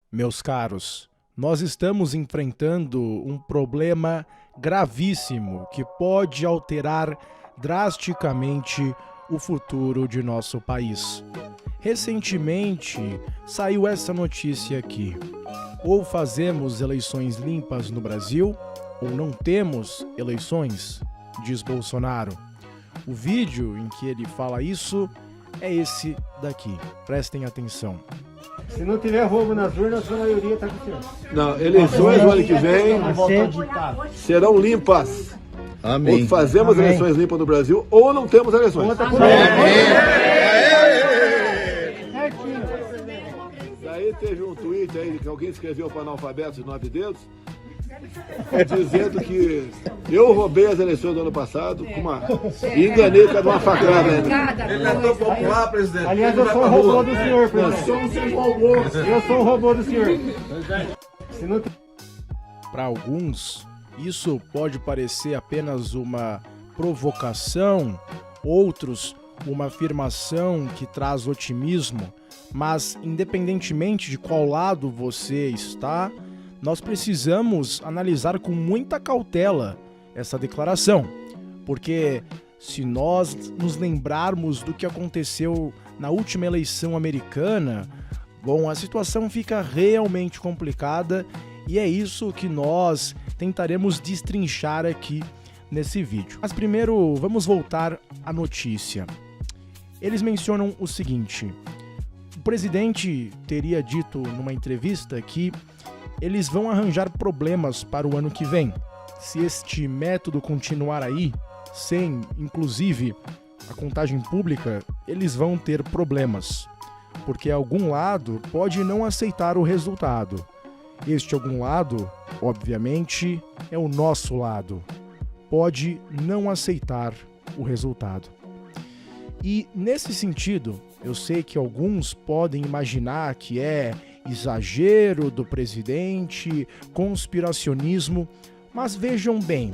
Meus caros, nós estamos enfrentando um problema gravíssimo que pode alterar drasticamente o futuro de nosso país. Recentemente saiu essa notícia aqui: ou fazemos eleições limpas no Brasil, ou não temos eleições, diz Bolsonaro. O vídeo em que ele fala isso é esse daqui. Prestem atenção. Se não tiver roubo nas urnas, a maioria está com o senhor. Não, eleições no ano que vem serão limpas. Amém. Ou fazemos eleições limpas no Brasil, ou não temos eleições. Daí teve um tweet aí que alguém escreveu para analfabetos de 9 dedos, dizendo que eu roubei as eleições do ano passado e enganei com uma facada. Ele é tão popular, presidente. Aliás, eu sou um robô do senhor, presidente. Eu sou um robô do senhor. Para alguns, isso pode parecer apenas uma provocação, outros uma afirmação que traz otimismo, mas independentemente de qual lado você está, nós precisamos analisar com muita cautela essa declaração, porque se nós nos lembrarmos do que aconteceu na última eleição americana, bom, a situação fica realmente complicada e é isso que nós tentaremos destrinchar aqui nesse vídeo. Mas primeiro, vamos voltar à notícia. Eles mencionam o seguinte: o presidente teria dito numa entrevista que eles vão arranjar problemas para o ano que vem. Se este método continuar aí, sem, inclusive, a contagem pública, eles vão ter problemas, porque algum lado pode não aceitar o resultado. Este algum lado, obviamente, é o nosso lado. Pode não aceitar o resultado. E, nesse sentido, eu sei que alguns podem imaginar que é exagero do presidente, conspiracionismo, mas vejam bem,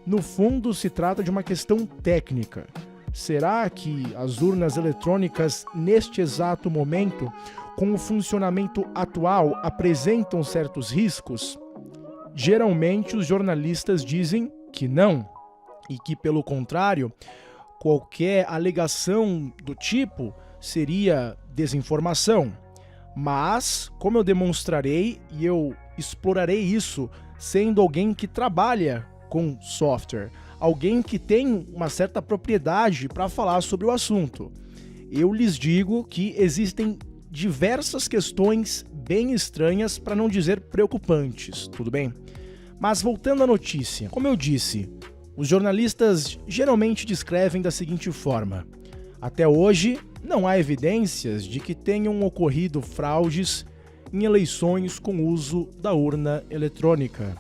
no fundo se trata de uma questão técnica. Será que as urnas eletrônicas, neste exato momento, com o funcionamento atual, apresentam certos riscos? Geralmente os jornalistas dizem que não, e que, pelo contrário, qualquer alegação do tipo seria desinformação. Mas, como eu demonstrarei e eu explorarei isso sendo alguém que trabalha com software, alguém que tem uma certa propriedade para falar sobre o assunto, eu lhes digo que existem diversas questões bem estranhas, para não dizer preocupantes, tudo bem? Mas voltando à notícia, como eu disse, os jornalistas geralmente descrevem da seguinte forma: até hoje, não há evidências de que tenham ocorrido fraudes em eleições com uso da urna eletrônica.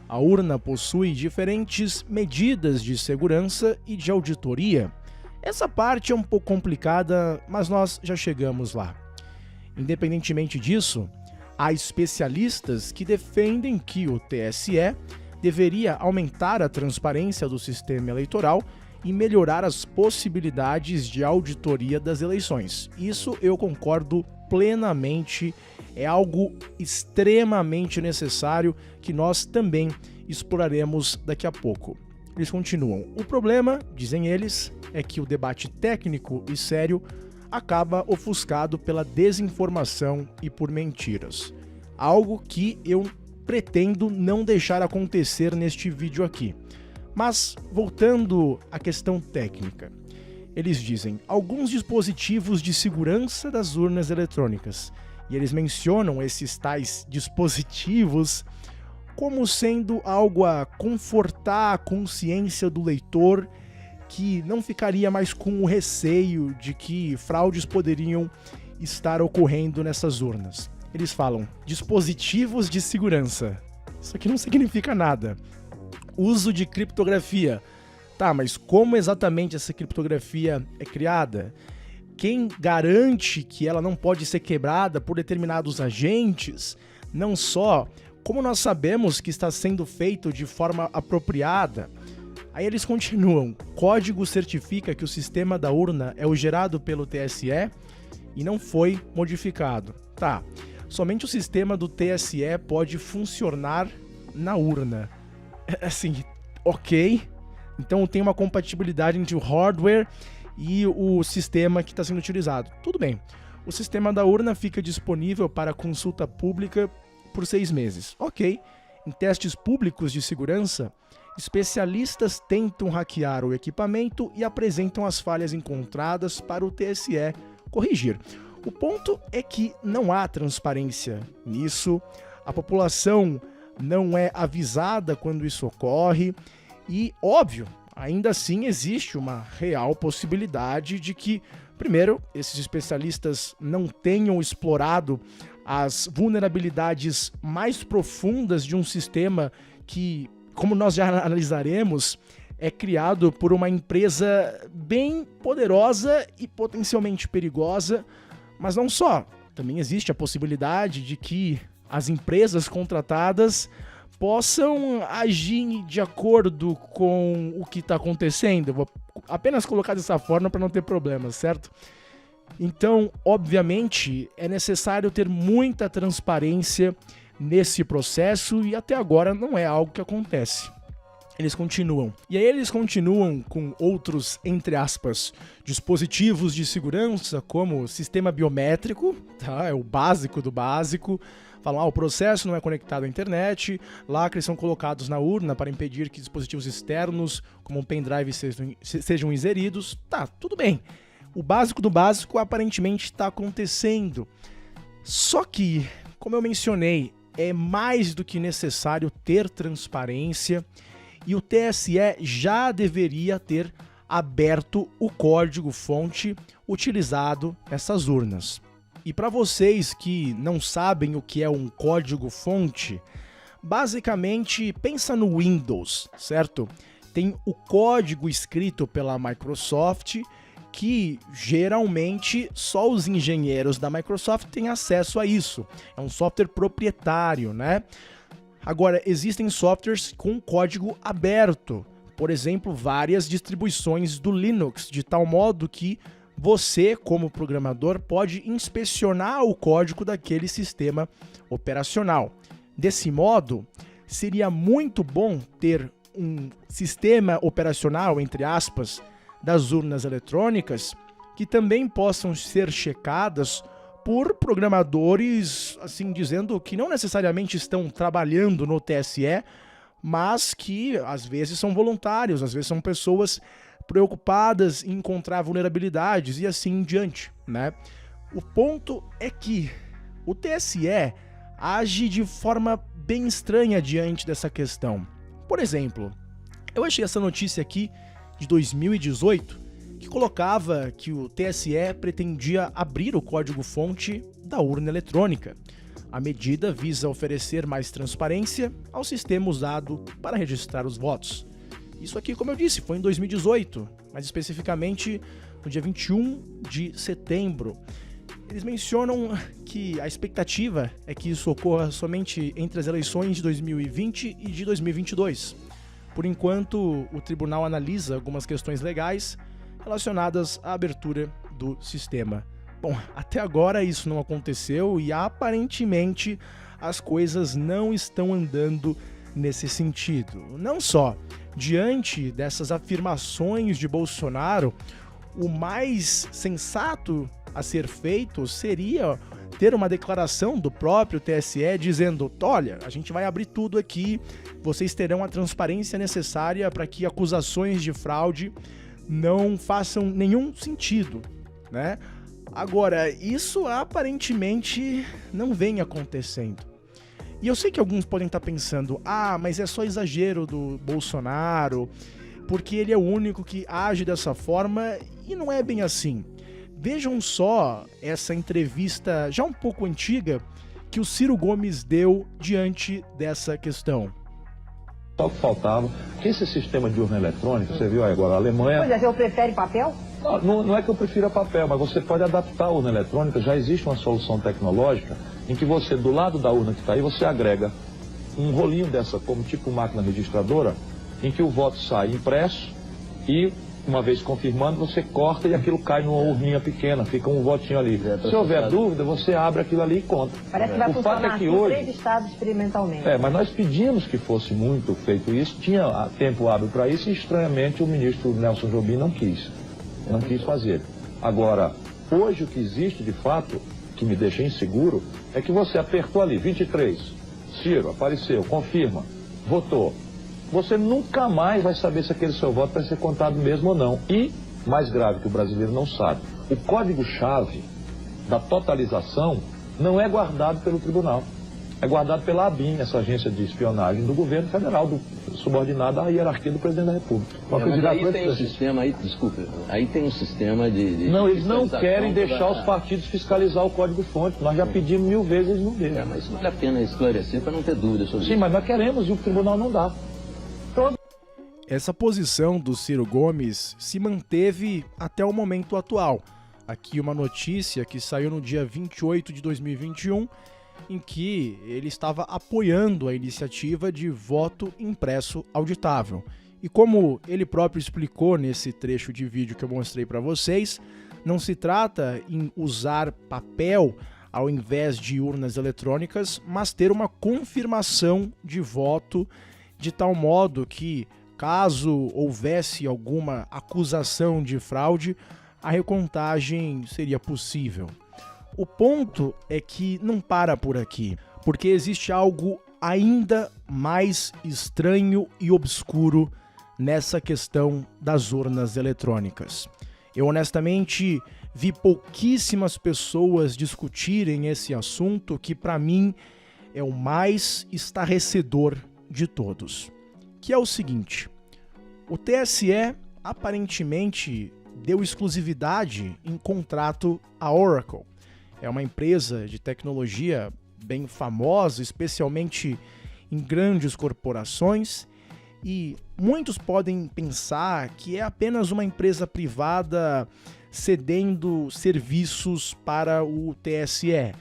A urna possui diferentes medidas de segurança e de auditoria. Essa parte é um pouco complicada, mas nós já chegamos lá. Independentemente disso, há especialistas que defendem que o TSE deveria aumentar a transparência do sistema eleitoral e melhorar as possibilidades de auditoria das eleições. Isso eu concordo plenamente, é algo extremamente necessário que nós também exploraremos daqui a pouco. Eles continuam: o problema, dizem eles, é que o debate técnico e sério acaba ofuscado pela desinformação e por mentiras. Algo que eu pretendo não deixar acontecer neste vídeo aqui. Mas, voltando à questão técnica, eles dizem alguns dispositivos de segurança das urnas eletrônicas, e eles mencionam esses tais dispositivos como sendo algo a confortar a consciência do leitor, que não ficaria mais com o receio de que fraudes poderiam estar ocorrendo nessas urnas. Eles falam dispositivos de segurança. Isso aqui não significa nada. Uso de criptografia. Tá, mas como exatamente essa criptografia é criada? Quem garante que ela não pode ser quebrada por determinados agentes? Não só, como nós sabemos que está sendo feito de forma apropriada? Aí eles continuam: código certifica que o sistema da urna é o gerado pelo TSE e não foi modificado. Tá, somente o sistema do TSE pode funcionar na urna. Assim, ok. Então tem uma compatibilidade entre o hardware e o sistema que está sendo utilizado. Tudo bem. O sistema da urna fica disponível para consulta pública por 6 meses. Ok. Em testes públicos de segurança, especialistas tentam hackear o equipamento e apresentam as falhas encontradas para o TSE corrigir. O ponto é que não há transparência nisso, a população não é avisada quando isso ocorre e, óbvio, ainda assim existe uma real possibilidade de que, primeiro, esses especialistas não tenham explorado as vulnerabilidades mais profundas de um sistema que, como nós já analisaremos, é criado por uma empresa bem poderosa e potencialmente perigosa, mas não só. Também existe a possibilidade de que as empresas contratadas possam agir de acordo com o que está acontecendo. Eu vou apenas colocar dessa forma para não ter problemas, certo? Então, obviamente, é necessário ter muita transparência nesse processo e até agora não é algo que acontece. Eles continuam. E aí eles continuam com outros, entre aspas, dispositivos de segurança, como sistema biométrico, tá? É o básico do básico. Falam, o processo não é conectado à internet, lacres são colocados na urna para impedir que dispositivos externos, como um pendrive, sejam inseridos. Tá, tudo bem. O básico do básico aparentemente está acontecendo. Só que, como eu mencionei, é mais do que necessário ter transparência e o TSE já deveria ter aberto o código-fonte utilizado nessas urnas. E para vocês que não sabem o que é um código-fonte, basicamente pensa no Windows, certo? Tem o código escrito pela Microsoft que geralmente só os engenheiros da Microsoft têm acesso a isso. É um software proprietário, né? Agora, existem softwares com código aberto. Por exemplo, várias distribuições do Linux, de tal modo que você, como programador, pode inspecionar o código daquele sistema operacional. Desse modo, seria muito bom ter um sistema operacional, entre aspas, das urnas eletrônicas, que também possam ser checadas por programadores, assim dizendo, que não necessariamente estão trabalhando no TSE, mas que às vezes são voluntários, às vezes são pessoas preocupadas em encontrar vulnerabilidades e assim em diante, né? O ponto é que o TSE age de forma bem estranha diante dessa questão. Por exemplo, eu achei essa notícia aqui de 2018 que colocava que o TSE pretendia abrir o código-fonte da urna eletrônica. A medida visa oferecer mais transparência ao sistema usado para registrar os votos. Isso aqui, como eu disse, foi em 2018, mais especificamente no dia 21 de setembro. Eles mencionam que a expectativa é que isso ocorra somente entre as eleições de 2020 e de 2022. Por enquanto, o tribunal analisa algumas questões legais relacionadas à abertura do sistema. Bom, até agora isso não aconteceu e aparentemente as coisas não estão andando nesse sentido. Não só, diante dessas afirmações de Bolsonaro, o mais sensato a ser feito seria ter uma declaração do próprio TSE dizendo: olha, a gente vai abrir tudo aqui, vocês terão a transparência necessária para que acusações de fraude não façam nenhum sentido, né? Agora, isso aparentemente não vem acontecendo. E eu sei que alguns podem estar pensando, mas é só exagero do Bolsonaro, porque ele é o único que age dessa forma, e não é bem assim. Vejam só essa entrevista já um pouco antiga que o Ciro Gomes deu diante dessa questão. Só que faltava que esse sistema de urna eletrônica, você viu aí agora, a Alemanha... Pois é, você prefere papel? Não é que eu prefira papel, mas você pode adaptar a urna eletrônica, já existe uma solução tecnológica em que você, do lado da urna que está aí, você agrega um rolinho dessa, como tipo máquina registradora, em que o voto sai impresso e uma vez confirmando, você corta e aquilo cai numa urninha pequena, fica um votinho ali. Se houver dúvida, você abre aquilo ali e conta. Parece que vai O fato é funcionar que em hoje... 3 estados experimentalmente. mas nós pedimos que fosse muito feito isso, tinha tempo hábil para isso e, estranhamente, o ministro Nelson Jobim não quis fazer. Agora, hoje o que existe de fato, que me deixa inseguro, é que você apertou ali, 23, Ciro, apareceu, confirma, votou. Você nunca mais vai saber se aquele seu voto vai ser contado mesmo ou não. E, mais grave que o brasileiro não sabe, o código-chave da totalização não é guardado pelo tribunal. É guardado pela ABIN, essa agência de espionagem do governo federal, subordinada à hierarquia do presidente da República. Mas aí tem um sistema, aí tem um sistema de não, eles não querem deixar os partidos fiscalizar o código-fonte. Nós já pedimos 1000 vezes, eles não deixam. Mas isso vale a pena esclarecer para não ter dúvida sobre isso. Sim, mas nós queremos e o tribunal não dá. Essa posição do Ciro Gomes se manteve até o momento atual. Aqui uma notícia que saiu no dia 28 de 2021, em que ele estava apoiando a iniciativa de voto impresso auditável. E como ele próprio explicou nesse trecho de vídeo que eu mostrei para vocês, não se trata em usar papel ao invés de urnas eletrônicas, mas ter uma confirmação de voto de tal modo que, caso houvesse alguma acusação de fraude, a recontagem seria possível. O ponto é que não para por aqui, porque existe algo ainda mais estranho e obscuro nessa questão das urnas eletrônicas. Eu honestamente vi pouquíssimas pessoas discutirem esse assunto, que para mim é o mais estarrecedor de todos, que é o seguinte: o TSE aparentemente deu exclusividade em contrato à Oracle. É uma empresa de tecnologia bem famosa, especialmente em grandes corporações, e muitos podem pensar que é apenas uma empresa privada cedendo serviços para o TSE.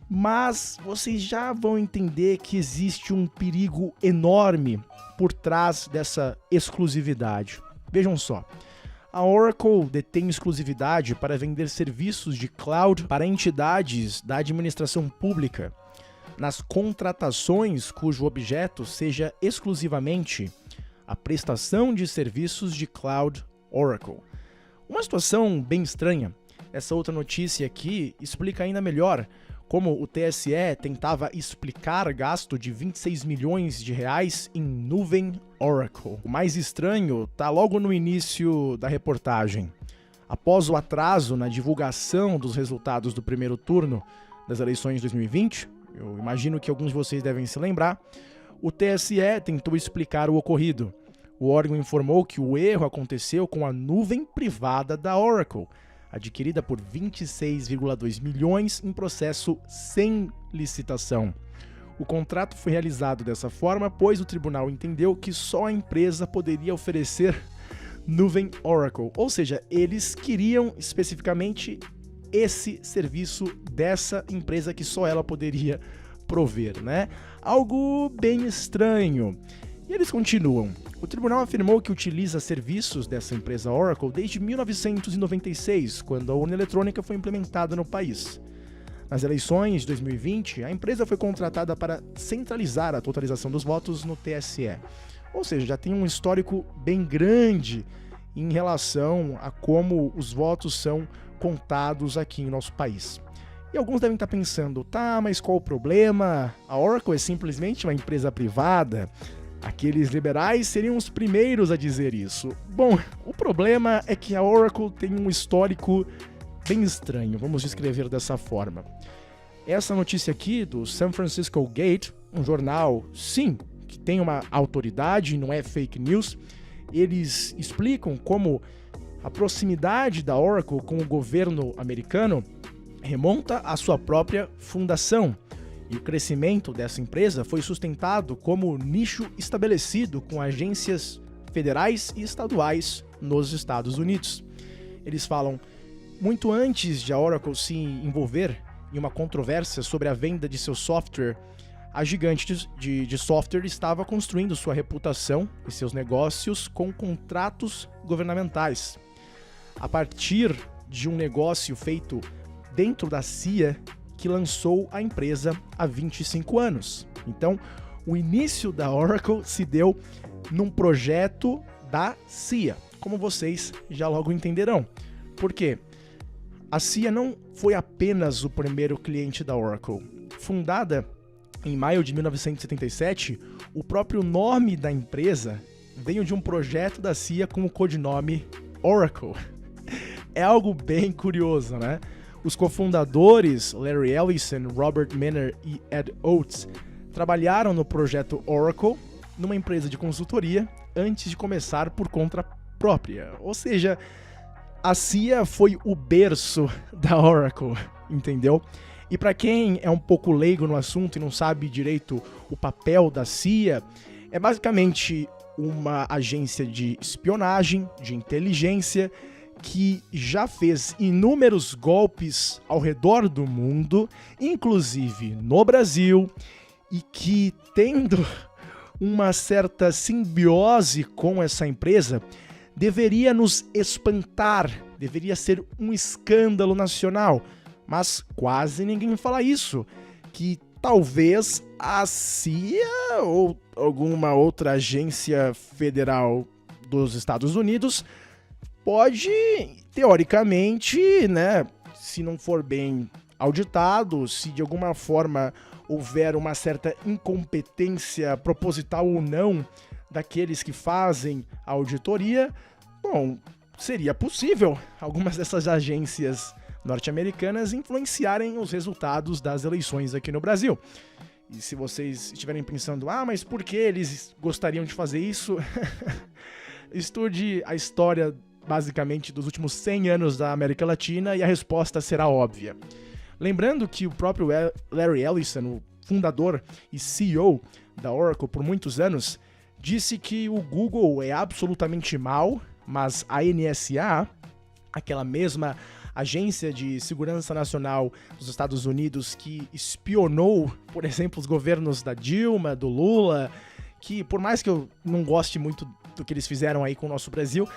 Mas vocês já vão entender que existe um perigo enorme por trás dessa exclusividade. Vejam só, a Oracle detém exclusividade para vender serviços de cloud para entidades da administração pública, nas contratações cujo objeto seja exclusivamente a prestação de serviços de cloud Oracle. Uma situação bem estranha. Essa outra notícia aqui explica ainda melhor como o TSE tentava explicar gasto de 26 milhões de reais em nuvem Oracle. O mais estranho está logo no início da reportagem. Após o atraso na divulgação dos resultados do primeiro turno das eleições de 2020, eu imagino que alguns de vocês devem se lembrar, o TSE tentou explicar o ocorrido. O órgão informou que o erro aconteceu com a nuvem privada da Oracle, adquirida por 26,2 milhões em processo sem licitação. O contrato foi realizado dessa forma, pois o tribunal entendeu que só a empresa poderia oferecer nuvem Oracle, ou seja, eles queriam especificamente esse serviço dessa empresa que só ela poderia prover, né? Algo bem estranho. E eles continuam. O tribunal afirmou que utiliza serviços dessa empresa Oracle desde 1996, quando a urna eletrônica foi implementada no país. Nas eleições de 2020, a empresa foi contratada para centralizar a totalização dos votos no TSE. Ou seja, já tem um histórico bem grande em relação a como os votos são contados aqui em nosso país. E alguns devem estar pensando, tá, mas qual o problema? A Oracle é simplesmente uma empresa privada? Aqueles liberais seriam os primeiros a dizer isso. Bom, o problema é que a Oracle tem um histórico bem estranho, vamos descrever dessa forma. Essa notícia aqui do San Francisco Gate, um jornal, sim, que tem uma autoridade, não é fake news, eles explicam como a proximidade da Oracle com o governo americano remonta à sua própria fundação. E o crescimento dessa empresa foi sustentado como nicho estabelecido com agências federais e estaduais nos Estados Unidos. Eles falam, muito antes de a Oracle se envolver em uma controvérsia sobre a venda de seu software a gigante de software estava construindo sua reputação e seus negócios com contratos governamentais. A partir de um negócio feito dentro da CIA, que lançou a empresa há 25 anos. Então, o início da Oracle se deu num projeto da CIA, como vocês já logo entenderão. Por quê? A CIA não foi apenas o primeiro cliente da Oracle. Fundada em maio de 1977, o próprio nome da empresa veio de um projeto da CIA com o codinome Oracle. É algo bem curioso, né? Os cofundadores Larry Ellison, Robert Miner e Ed Oates trabalharam no projeto Oracle numa empresa de consultoria antes de começar por conta própria. Ou seja, a CIA foi o berço da Oracle, entendeu? E para quem é um pouco leigo no assunto e não sabe direito o papel da CIA, é basicamente uma agência de espionagem, de inteligência, que já fez inúmeros golpes ao redor do mundo, inclusive no Brasil, e que, tendo uma certa simbiose com essa empresa, deveria nos espantar, deveria ser um escândalo nacional. Mas quase ninguém fala isso, que talvez a CIA ou alguma outra agência federal dos Estados Unidos pode, teoricamente, né, se não for bem auditado, se de alguma forma houver uma certa incompetência proposital ou não daqueles que fazem a auditoria, bom, seria possível algumas dessas agências norte-americanas influenciarem os resultados das eleições aqui no Brasil. E se vocês estiverem pensando, mas por que eles gostariam de fazer isso? Estude a história, basicamente, dos últimos 100 anos da América Latina e a resposta será óbvia. Lembrando que o próprio Larry Ellison, o fundador e CEO da Oracle por muitos anos, disse que o Google é absolutamente mau, mas a NSA, aquela mesma agência de segurança nacional dos Estados Unidos que espionou, por exemplo, os governos da Dilma, do Lula, que por mais que eu não goste muito do que eles fizeram aí com o nosso Brasil,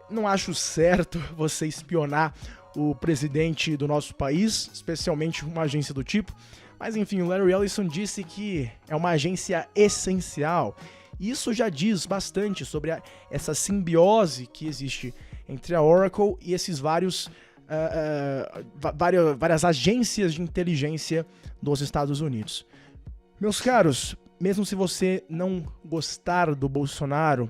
não acho certo você espionar o presidente do nosso país, especialmente uma agência do tipo. Mas enfim, o Larry Ellison disse que é uma agência essencial. Isso já diz bastante sobre essa simbiose que existe entre a Oracle e esses várias agências de inteligência dos Estados Unidos. Meus caros, mesmo se você não gostar do Bolsonaro,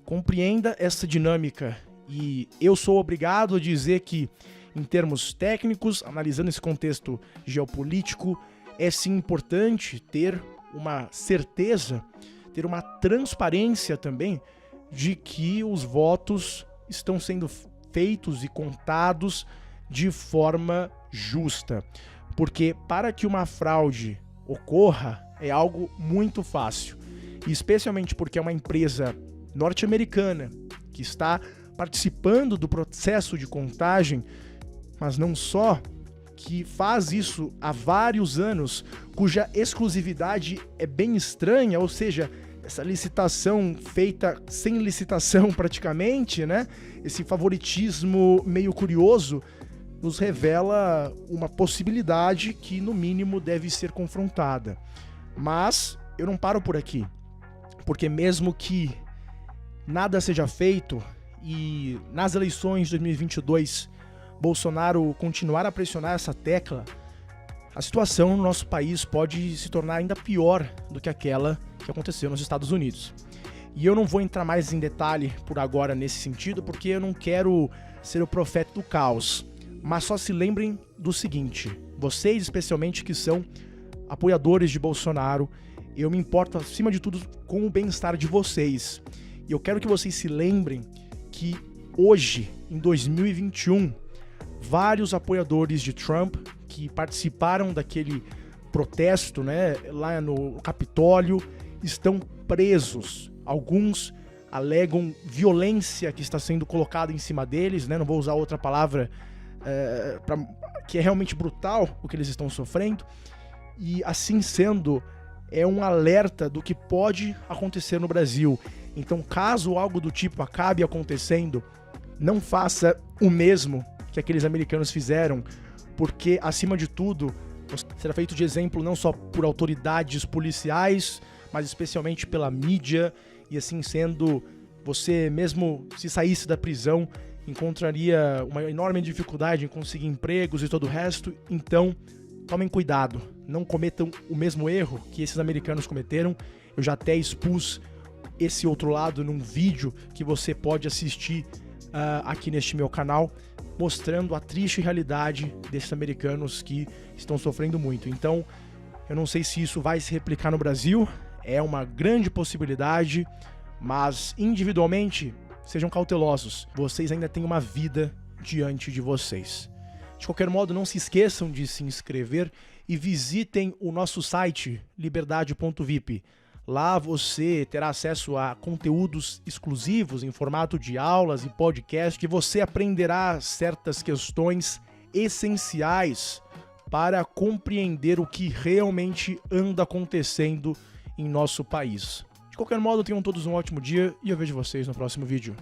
compreenda essa dinâmica. E eu sou obrigado a dizer que, em termos técnicos, analisando esse contexto geopolítico, é sim importante ter uma certeza, ter uma transparência também de que os votos estão sendo feitos e contados de forma justa. Porque para que uma fraude ocorra é algo muito fácil. E especialmente porque é uma empresa norte-americana que está participando do processo de contagem, mas não só, que faz isso há vários anos, cuja exclusividade é bem estranha, ou seja, essa licitação feita sem licitação praticamente, né? Esse favoritismo meio curioso nos revela uma possibilidade que, no mínimo, deve ser confrontada. Mas eu não paro por aqui, porque mesmo que nada seja feito e nas eleições de 2022 Bolsonaro continuar a pressionar essa tecla, a situação no nosso país pode se tornar ainda pior do que aquela que aconteceu nos Estados Unidos. E eu não vou entrar mais em detalhe por agora nesse sentido, porque eu não quero ser o profeta do caos. Mas só se lembrem do seguinte, vocês especialmente que são apoiadores de Bolsonaro, eu me importo acima de tudo com o bem-estar de vocês. E eu quero que vocês se lembrem que hoje, em 2021, vários apoiadores de Trump que participaram daquele protesto, né, lá no Capitólio, estão presos. Alguns alegam violência que está sendo colocada em cima deles, né, não vou usar outra palavra, que é realmente brutal o que eles estão sofrendo. E assim sendo, é um alerta do que pode acontecer no Brasil. Então, caso algo do tipo acabe acontecendo, não faça o mesmo que aqueles americanos fizeram, porque, acima de tudo, será feito de exemplo não só por autoridades policiais, mas especialmente pela mídia, e assim sendo, você mesmo se saísse da prisão, encontraria uma enorme dificuldade em conseguir empregos e todo o resto. Então, tomem cuidado, não cometam o mesmo erro que esses americanos cometeram. Eu já até expus esse outro lado num vídeo que você pode assistir aqui neste meu canal, mostrando a triste realidade desses americanos que estão sofrendo muito. Então, eu não sei se isso vai se replicar no Brasil, é uma grande possibilidade, mas individualmente, sejam cautelosos. Vocês ainda têm uma vida diante de vocês. De qualquer modo, não se esqueçam de se inscrever e visitem o nosso site, liberdade.vip. Lá você terá acesso a conteúdos exclusivos em formato de aulas e podcast, que você aprenderá certas questões essenciais para compreender o que realmente anda acontecendo em nosso país. De qualquer modo, tenham todos um ótimo dia e eu vejo vocês no próximo vídeo.